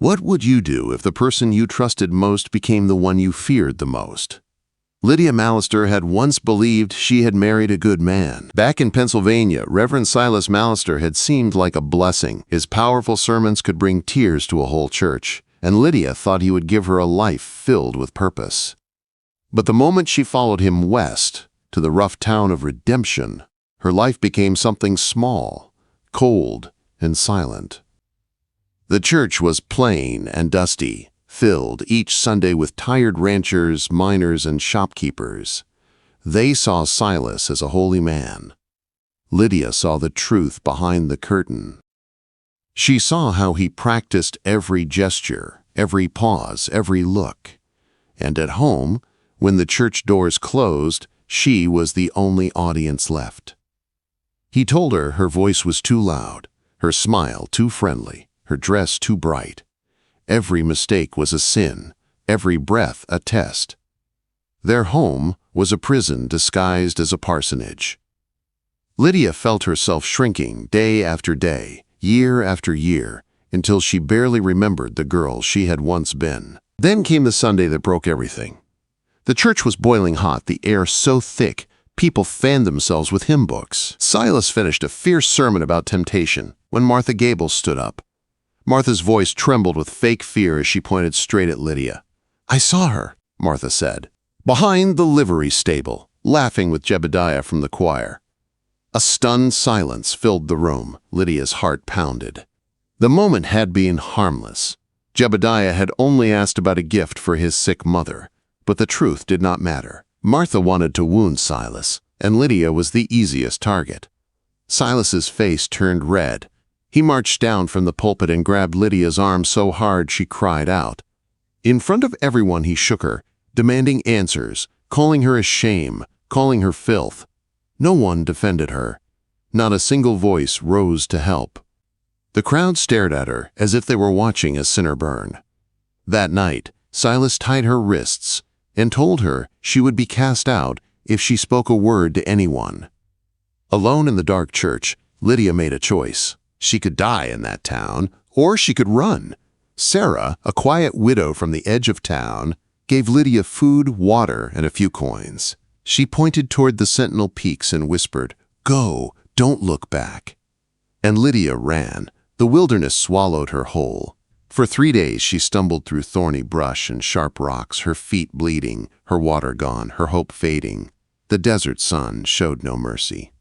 What would you do if the person you trusted most became the one you feared the most? Lydia Mallister had once believed she had married a good man. Back in Pennsylvania, Reverend Silas Mallister had seemed like a blessing. His powerful sermons could bring tears to a whole church, and Lydia thought he would give her a life filled with purpose. But the moment she followed him west, to the rough town of Redemption, her life became something small, cold, and silent. The church was plain and dusty, filled each Sunday with tired ranchers, miners, and shopkeepers. They saw Silas as a holy man. Lydia saw the truth behind the curtain. She saw how he practiced every gesture, every pause, every look. And at home, when the church doors closed, she was the only audience left. He told her voice was too loud, her smile too friendly, her dress too bright. Every mistake was a sin, every breath a test. Their home was a prison disguised as a parsonage. Lydia felt herself shrinking day after day, year after year, until she barely remembered the girl she had once been. Then came the Sunday that broke everything. The church was boiling hot, the air so thick, people fanned themselves with hymn books. Silas finished a fierce sermon about temptation when Martha Gable stood up. Martha's voice trembled with fake fear as she pointed straight at Lydia. "I saw her," Martha said, "behind the livery stable, laughing with Jebediah from the choir." A stunned silence filled the room. Lydia's heart pounded. The moment had been harmless. Jebediah had only asked about a gift for his sick mother, but the truth did not matter. Martha wanted to wound Silas, and Lydia was the easiest target. Silas's face turned red. He marched down from the pulpit and grabbed Lydia's arm so hard she cried out. In front of everyone he shook her, demanding answers, calling her a shame, calling her filth. No one defended her. Not a single voice rose to help. The crowd stared at her as if they were watching a sinner burn. That night, Silas tied her wrists and told her she would be cast out if she spoke a word to anyone. Alone in the dark church, Lydia made a choice. She could die in that town, or she could run. Sarah, a quiet widow from the edge of town, gave Lydia food, water, and a few coins. She pointed toward the Sentinel Peaks and whispered, "Go, don't look back." And Lydia ran. The wilderness swallowed her whole. For 3 days she stumbled through thorny brush and sharp rocks, her feet bleeding, her water gone, her hope fading. The desert sun showed no mercy.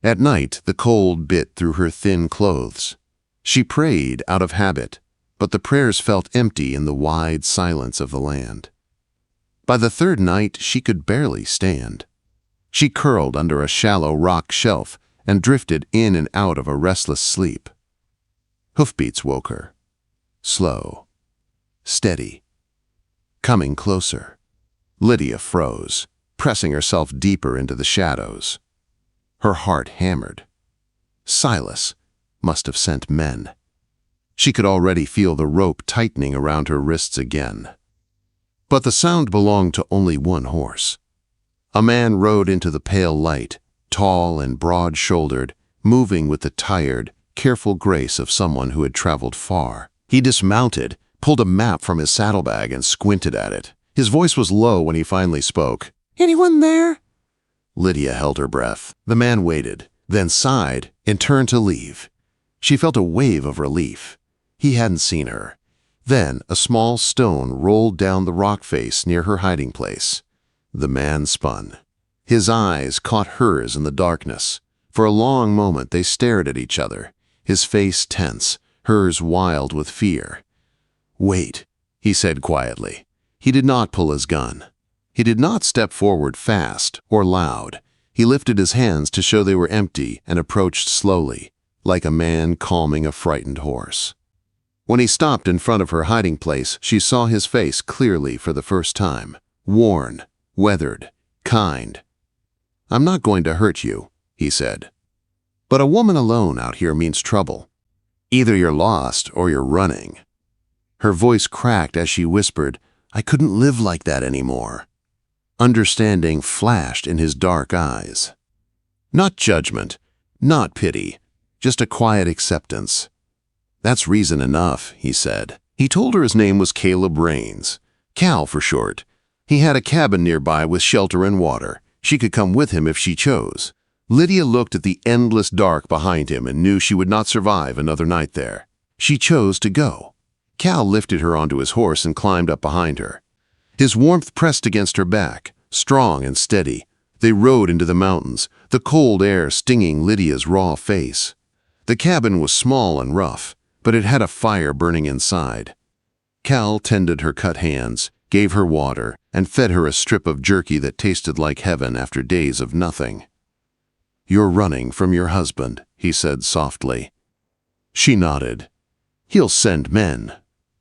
At night, the cold bit through her thin clothes. She prayed out of habit, but the prayers felt empty in the wide silence of the land. By the third night, she could barely stand. She curled under a shallow rock shelf and drifted in and out of a restless sleep. Hoofbeats woke her. Slow, steady, coming closer. Lydia froze, pressing herself deeper into the shadows. Her heart hammered. Silas must have sent men. She could already feel the rope tightening around her wrists again. But the sound belonged to only one horse. A man rode into the pale light, tall and broad-shouldered, moving with the tired, careful grace of someone who had traveled far. He dismounted, pulled a map from his saddlebag, and squinted at it. His voice was low when he finally spoke. "Anyone there?" Lydia held her breath. The man waited, then sighed and turned to leave. She felt a wave of relief. He hadn't seen her. Then a small stone rolled down the rock face near her hiding place. The man spun. His eyes caught hers in the darkness. For a long moment they stared at each other, his face tense, hers wild with fear. "Wait," he said quietly. He did not pull his gun. He did not step forward fast or loud. He lifted his hands to show they were empty and approached slowly, like a man calming a frightened horse. When he stopped in front of her hiding place, she saw his face clearly for the first time. Worn, weathered, kind. "I'm not going to hurt you," he said. "But a woman alone out here means trouble. Either you're lost or you're running." Her voice cracked as she whispered, "I couldn't live like that anymore." Understanding flashed in his dark eyes. Not judgment, not pity, just a quiet acceptance. "That's reason enough," he said. He told her his name was Caleb Rains, Cal for short. He had a cabin nearby with shelter and water. She could come with him if she chose. Lydia looked at the endless dark behind him and knew she would not survive another night there. She chose to go. Cal lifted her onto his horse and climbed up behind her. His warmth pressed against her back, strong and steady. They rode into the mountains, the cold air stinging Lydia's raw face. The cabin was small and rough, but it had a fire burning inside. Cal tended her cut hands, gave her water, and fed her a strip of jerky that tasted like heaven after days of nothing. "You're running from your husband," he said softly. She nodded. "He'll send men,"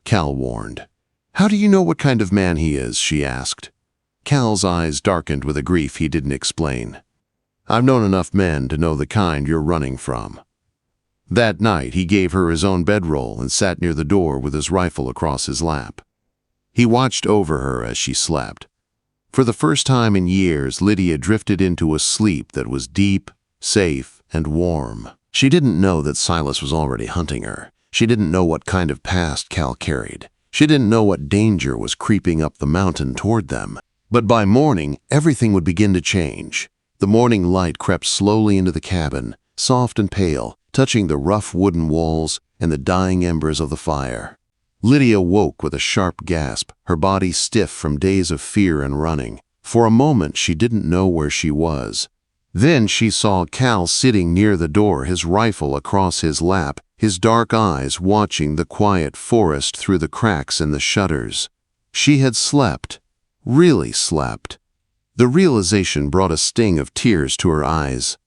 Cal warned. "How do you know what kind of man he is?" she asked. Cal's eyes darkened with a grief he didn't explain. "I've known enough men to know the kind you're running from." That night he gave her his own bedroll and sat near the door with his rifle across his lap. He watched over her as she slept. For the first time in years, Lydia drifted into a sleep that was deep, safe, and warm. She didn't know that Silas was already hunting her. She didn't know what kind of past Cal carried. She didn't know what danger was creeping up the mountain toward them. But by morning, everything would begin to change. The morning light crept slowly into the cabin, soft and pale, touching the rough wooden walls and the dying embers of the fire. Lydia woke with a sharp gasp, her body stiff from days of fear and running. For a moment, she didn't know where she was. Then she saw Cal sitting near the door, his rifle across his lap, his dark eyes watching the quiet forest through the cracks in the shutters. She had slept, really slept. The realization brought a sting of tears to her eyes.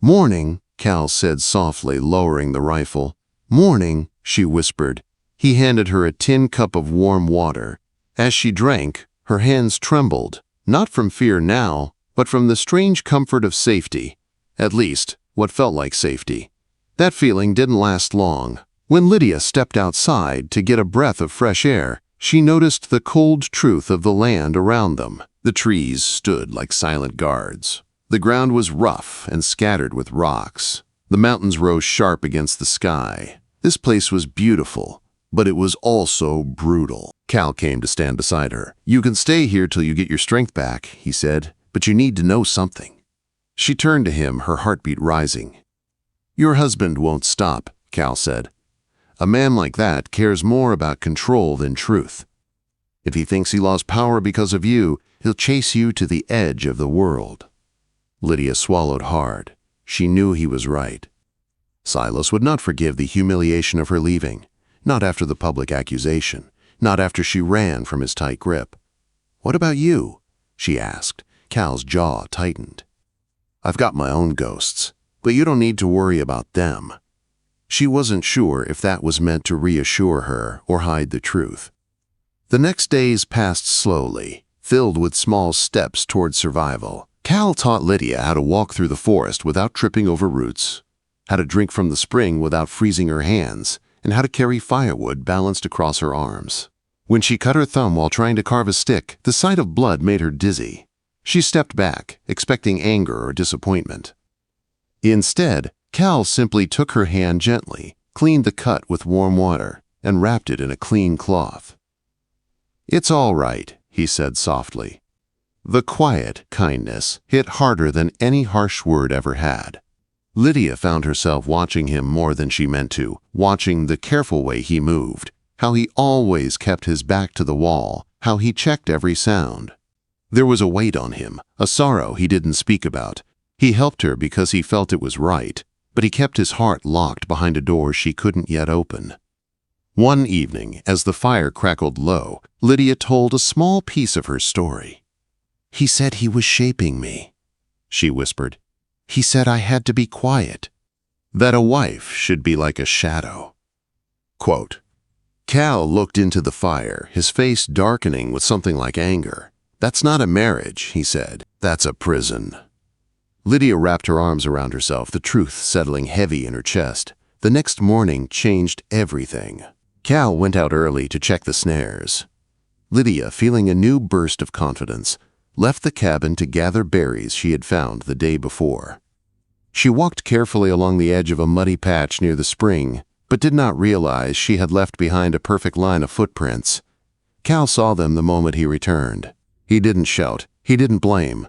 "Morning," Cal said softly, lowering the rifle. "Morning," she whispered. He handed her a tin cup of warm water. As she drank, her hands trembled, not from fear now, but from the strange comfort of safety. At least, what felt like safety. That feeling didn't last long. When Lydia stepped outside to get a breath of fresh air, she noticed the cold truth of the land around them. The trees stood like silent guards. The ground was rough and scattered with rocks. The mountains rose sharp against the sky. This place was beautiful, but it was also brutal. Cal came to stand beside her. "You can stay here till you get your strength back," he said, "but you need to know something." She turned to him, her heartbeat rising. "Your husband won't stop," Cal said. "A man like that cares more about control than truth. If he thinks he lost power because of you, he'll chase you to the edge of the world." Lydia swallowed hard. She knew he was right. Silas would not forgive the humiliation of her leaving, not after the public accusation, not after she ran from his tight grip. "What about you?" she asked. Cal's jaw tightened. "I've got my own ghosts, but you don't need to worry about them." She wasn't sure if that was meant to reassure her or hide the truth. The next days passed slowly, filled with small steps toward survival. Cal taught Lydia how to walk through the forest without tripping over roots, how to drink from the spring without freezing her hands, and how to carry firewood balanced across her arms. When she cut her thumb while trying to carve a stick, the sight of blood made her dizzy. She stepped back, expecting anger or disappointment. Instead, Cal simply took her hand gently, cleaned the cut with warm water, and wrapped it in a clean cloth. "It's all right," he said softly. The quiet kindness hit harder than any harsh word ever had. Lydia found herself watching him more than she meant to, watching the careful way he moved, how he always kept his back to the wall, how he checked every sound. There was a weight on him, a sorrow he didn't speak about. He helped her because he felt it was right, but he kept his heart locked behind a door she couldn't yet open. One evening, as the fire crackled low, Lydia told a small piece of her story. "He said he was shaping me," she whispered. "He said I had to be quiet, that a wife should be like a shadow." Quote, Cal looked into the fire, his face darkening with something like anger. "That's not a marriage," he said. "That's a prison." Lydia wrapped her arms around herself, the truth settling heavy in her chest. The next morning changed everything. Cal went out early to check the snares. Lydia, feeling a new burst of confidence, left the cabin to gather berries she had found the day before. She walked carefully along the edge of a muddy patch near the spring, but did not realize she had left behind a perfect line of footprints. Cal saw them the moment he returned. He didn't shout, he didn't blame.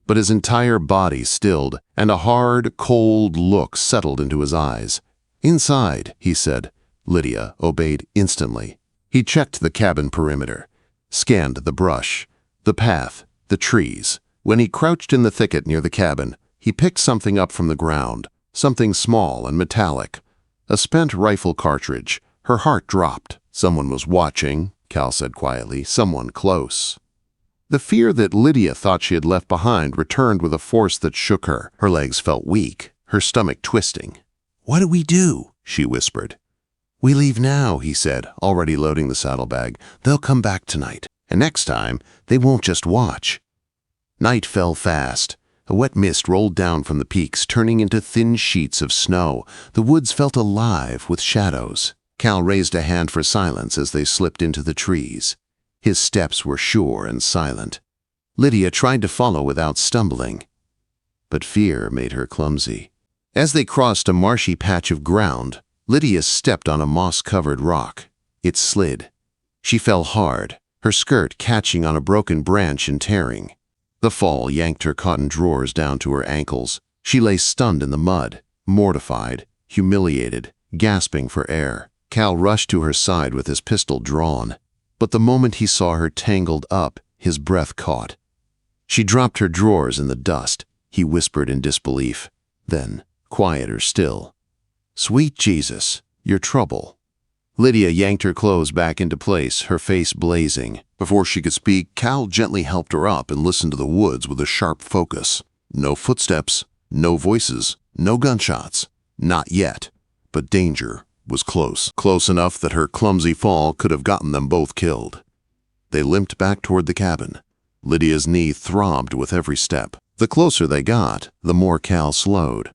But his entire body stilled, and a hard, cold look settled into his eyes. "Inside," he said. Lydia obeyed instantly. He checked the cabin perimeter, scanned the brush, the path, the trees. When he crouched in the thicket near the cabin, he picked something up from the ground, something small and metallic. A spent rifle cartridge. Her heart dropped. "Someone was watching," Cal said quietly. "Someone close." The fear that Lydia thought she had left behind returned with a force that shook her. Her legs felt weak, her stomach twisting. "What do we do?" she whispered. "We leave now," he said, already loading the saddlebag. "They'll come back tonight, and next time they won't just watch." Night fell fast. A wet mist rolled down from the peaks, turning into thin sheets of snow. The woods felt alive with shadows. Cal raised a hand for silence as they slipped into the trees. His steps were sure and silent. Lydia tried to follow without stumbling, but fear made her clumsy. As they crossed a marshy patch of ground, Lydia stepped on a moss-covered rock. It slid. She fell hard, her skirt catching on a broken branch and tearing. The fall yanked her cotton drawers down to her ankles. She lay stunned in the mud, mortified, humiliated, gasping for air. Cal rushed to her side with his pistol drawn. But the moment he saw her tangled up, his breath caught. She dropped her drawers in the dust, he whispered in disbelief. Then, quieter still, "Sweet Jesus, your trouble." Lydia yanked her clothes back into place, her face blazing. Before she could speak, Cal gently helped her up and listened to the woods with a sharp focus. No footsteps, no voices, no gunshots. Not yet, but danger was close. Close enough that her clumsy fall could have gotten them both killed. They limped back toward the cabin. Lydia's knee throbbed with every step. The closer they got, the more Cal slowed.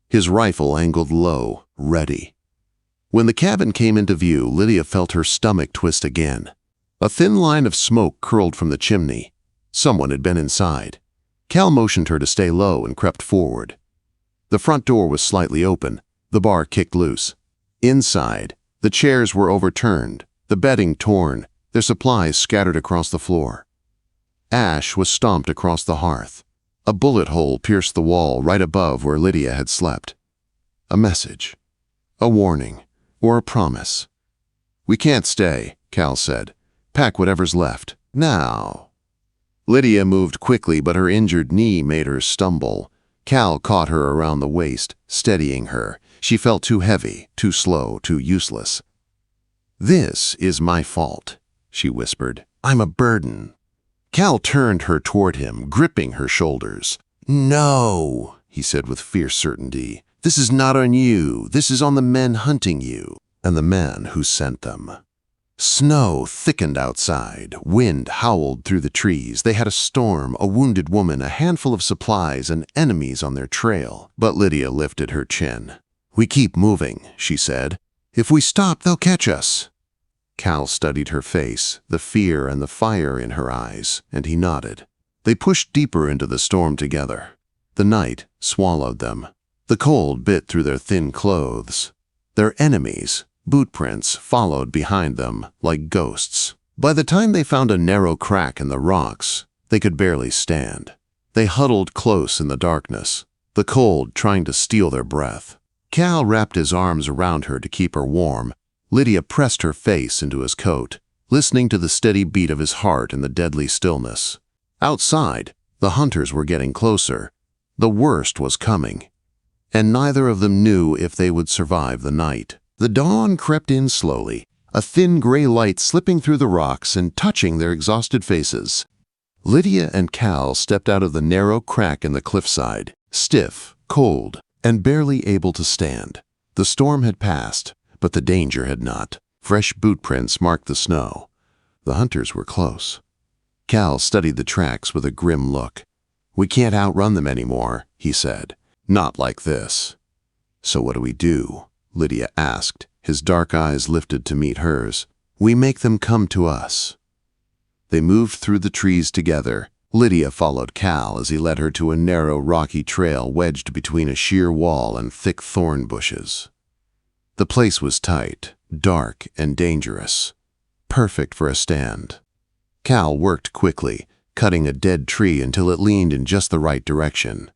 His rifle angled low, ready. When the cabin came into view, Lydia felt her stomach twist again. A thin line of smoke curled from the chimney. Someone had been inside. Cal motioned her to stay low and crept forward. The front door was slightly open, the bar kicked loose. Inside, the chairs were overturned, the bedding torn, their supplies scattered across the floor. Ash was stomped across the hearth. A bullet hole pierced the wall right above where Lydia had slept. A message, a warning, or a promise. "We can't stay," Cal said. "Pack whatever's left. Now." Lydia moved quickly, but her injured knee made her stumble. Cal caught her around the waist, steadying her. She felt too heavy, too slow, too useless. "This is my fault," she whispered. "I'm a burden." Cal turned her toward him, gripping her shoulders. "No," he said with fierce certainty. "This is not on you. This is on the men hunting you, and the man who sent them." Snow thickened outside. Wind howled through the trees. They had a storm, a wounded woman, a handful of supplies, and enemies on their trail. But Lydia lifted her chin. "We keep moving," she said. "If we stop, they'll catch us." Cal studied her face, the fear and the fire in her eyes, and he nodded. They pushed deeper into the storm together. The night swallowed them. The cold bit through their thin clothes. Their enemies, boot prints, followed behind them like ghosts. By the time they found a narrow crack in the rocks, they could barely stand. They huddled close in the darkness, the cold trying to steal their breath. Cal wrapped his arms around her to keep her warm. Lydia pressed her face into his coat, listening to the steady beat of his heart in the deadly stillness. Outside, the hunters were getting closer. The worst was coming, and neither of them knew if they would survive the night. The dawn crept in slowly, a thin gray light slipping through the rocks and touching their exhausted faces. Lydia and Cal stepped out of the narrow crack in the cliffside, stiff, cold, and barely able to stand. The storm had passed, but the danger had not. Fresh boot prints marked the snow. The hunters were close. Cal studied the tracks with a grim look. "We can't outrun them anymore," he said. "Not like this." "So what do we do?" Lydia asked, his dark eyes lifted to meet hers. "We make them come to us." They moved through the trees together. Lydia followed Cal as he led her to a narrow, rocky trail wedged between a sheer wall and thick thorn bushes. The place was tight, dark, and dangerous. Perfect for a stand. Cal worked quickly, cutting a dead tree until it leaned in just the right direction.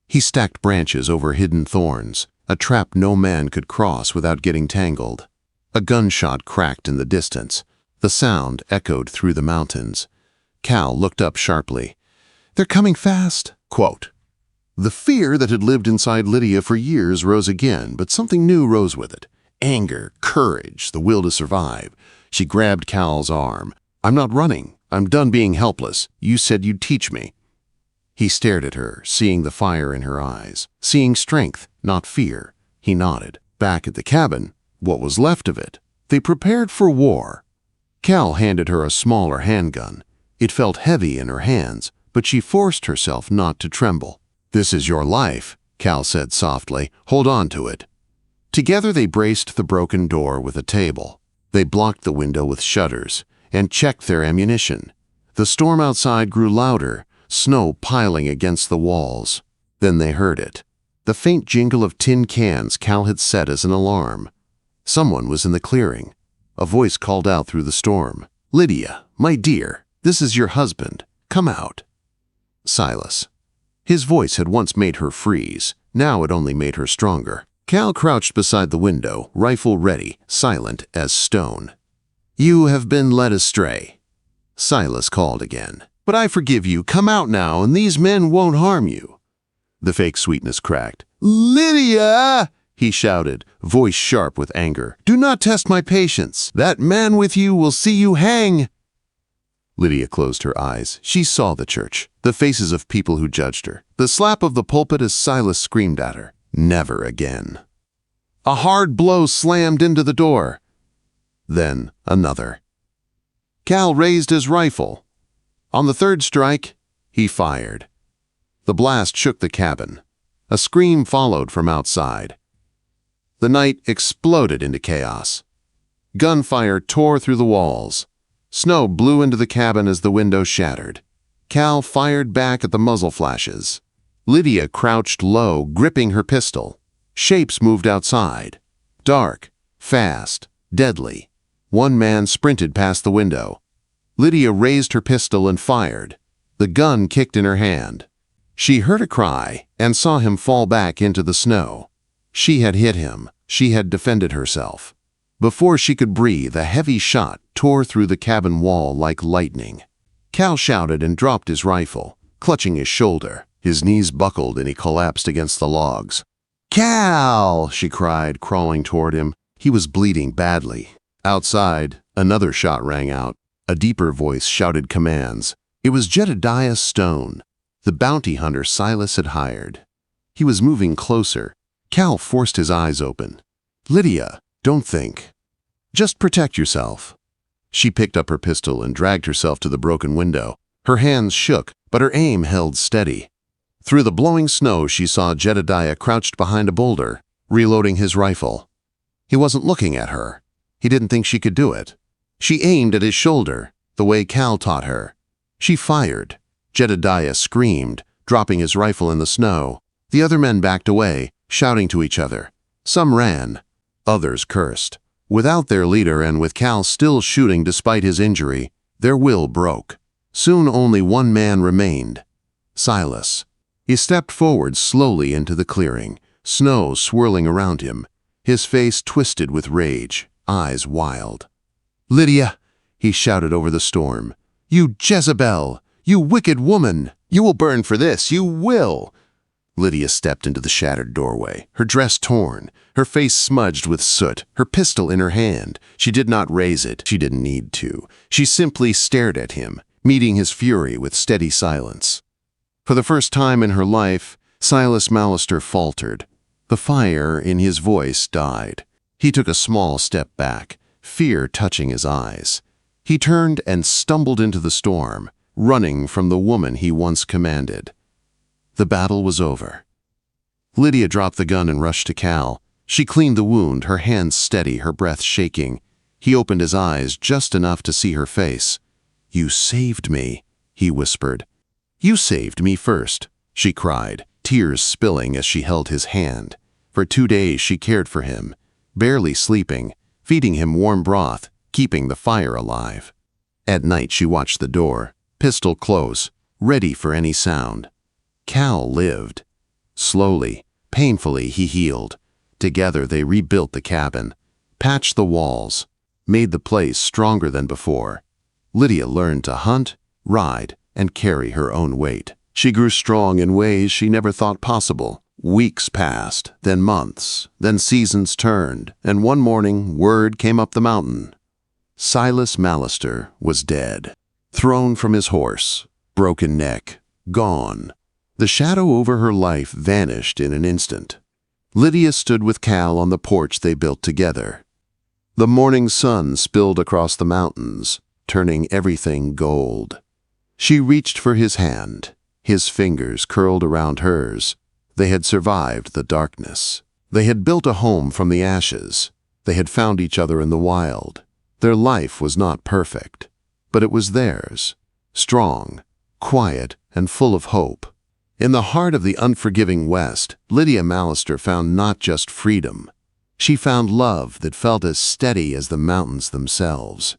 He stacked branches over hidden thorns, a trap no man could cross without getting tangled. A gunshot cracked in the distance. The sound echoed through the mountains. Cal looked up sharply. "They're coming fast." Quote. The fear that had lived inside Lydia for years rose again, but something new rose with it. Anger, courage, the will to survive. She grabbed Cal's arm. "I'm not running. I'm done being helpless. You said you'd teach me." He stared at her, seeing the fire in her eyes, seeing strength, not fear. He nodded. Back at the cabin, what was left of it, they prepared for war. Cal handed her a smaller handgun. It felt heavy in her hands, but she forced herself not to tremble. "This is your life," Cal said softly. "Hold on to it." Together they braced the broken door with a table. They blocked the window with shutters and checked their ammunition. The storm outside grew louder, snow piling against the walls. Then they heard it. The faint jingle of tin cans Cal had set as an alarm. Someone was in the clearing. A voice called out through the storm. "Lydia, my dear, this is your husband. Come out." Silas. His voice had once made her freeze. Now it only made her stronger. Cal crouched beside the window, rifle ready, silent as stone. "You have been led astray." Silas called again. "But I forgive you. Come out now, and these men won't harm you." The fake sweetness cracked. "Lydia!" he shouted, voice sharp with anger. "Do not test my patience. That man with you will see you hang." Lydia closed her eyes. She saw the church, the faces of people who judged her, the slap of the pulpit as Silas screamed at her. Never again. A hard blow slammed into the door. Then another. Cal raised his rifle. On the third strike, he fired. The blast shook the cabin. A scream followed from outside. The night exploded into chaos. Gunfire tore through the walls. Snow blew into the cabin as the window shattered. Cal fired back at the muzzle flashes. Lydia crouched low, gripping her pistol. Shapes moved outside. Dark, fast, deadly. One man sprinted past the window. Lydia raised her pistol and fired. The gun kicked in her hand. She heard a cry and saw him fall back into the snow. She had hit him. She had defended herself. Before she could breathe, a heavy shot tore through the cabin wall like lightning. Cal shouted and dropped his rifle, clutching his shoulder. His knees buckled and he collapsed against the logs. "Cal!" she cried, crawling toward him. He was bleeding badly. Outside, another shot rang out. A deeper voice shouted commands. It was Jedediah Stone, the bounty hunter Silas had hired. He was moving closer. Cal forced his eyes open. "Lydia, don't think. Just protect yourself." She picked up her pistol and dragged herself to the broken window. Her hands shook, but her aim held steady. Through the blowing snow, she saw Jedediah crouched behind a boulder, reloading his rifle. He wasn't looking at her. He didn't think she could do it. She aimed at his shoulder, the way Cal taught her. She fired. Jedediah screamed, dropping his rifle in the snow. The other men backed away, shouting to each other. Some ran. Others cursed. Without their leader and with Cal still shooting despite his injury, their will broke. Soon only one man remained. Silas. He stepped forward slowly into the clearing, snow swirling around him, his face twisted with rage, eyes wild. "Lydia," he shouted over the storm. "You Jezebel! You wicked woman! You will burn for this! You will!" Lydia stepped into the shattered doorway, her dress torn, her face smudged with soot, her pistol in her hand. She did not raise it. She didn't need to. She simply stared at him, meeting his fury with steady silence. For the first time in her life, Silas Mallister faltered. The fire in his voice died. He took a small step back, fear touching his eyes. He turned and stumbled into the storm, running from the woman he once commanded. The battle was over. Lydia dropped the gun and rushed to Cal. She cleaned the wound, her hands steady, her breath shaking. He opened his eyes just enough to see her face. "You saved me," he whispered. "You saved me first," she cried, tears spilling as she held his hand. For 2 days she cared for him. barely sleeping, feeding him warm broth, keeping the fire alive. At night she watched the door, pistol close, ready for any sound. Cal lived. Slowly, painfully he healed. Together they rebuilt the cabin, patched the walls, made the place stronger than before. Lydia learned to hunt, ride, and carry her own weight. She grew strong in ways she never thought possible. Weeks passed, then months, then seasons turned, and one morning word came up the mountain. Silas Mallister was dead. Thrown from his horse, broken neck, gone. The shadow over her life vanished in an instant. Lydia stood with Cal on the porch they built together. The morning sun spilled across the mountains, turning everything gold. She reached for his hand. His fingers curled around hers. They had survived the darkness. They had built a home from the ashes. They had found each other in the wild. Their life was not perfect, but it was theirs. Strong, quiet, and full of hope. In the heart of the unforgiving West, Lydia Mallister found not just freedom. She found love that felt as steady as the mountains themselves.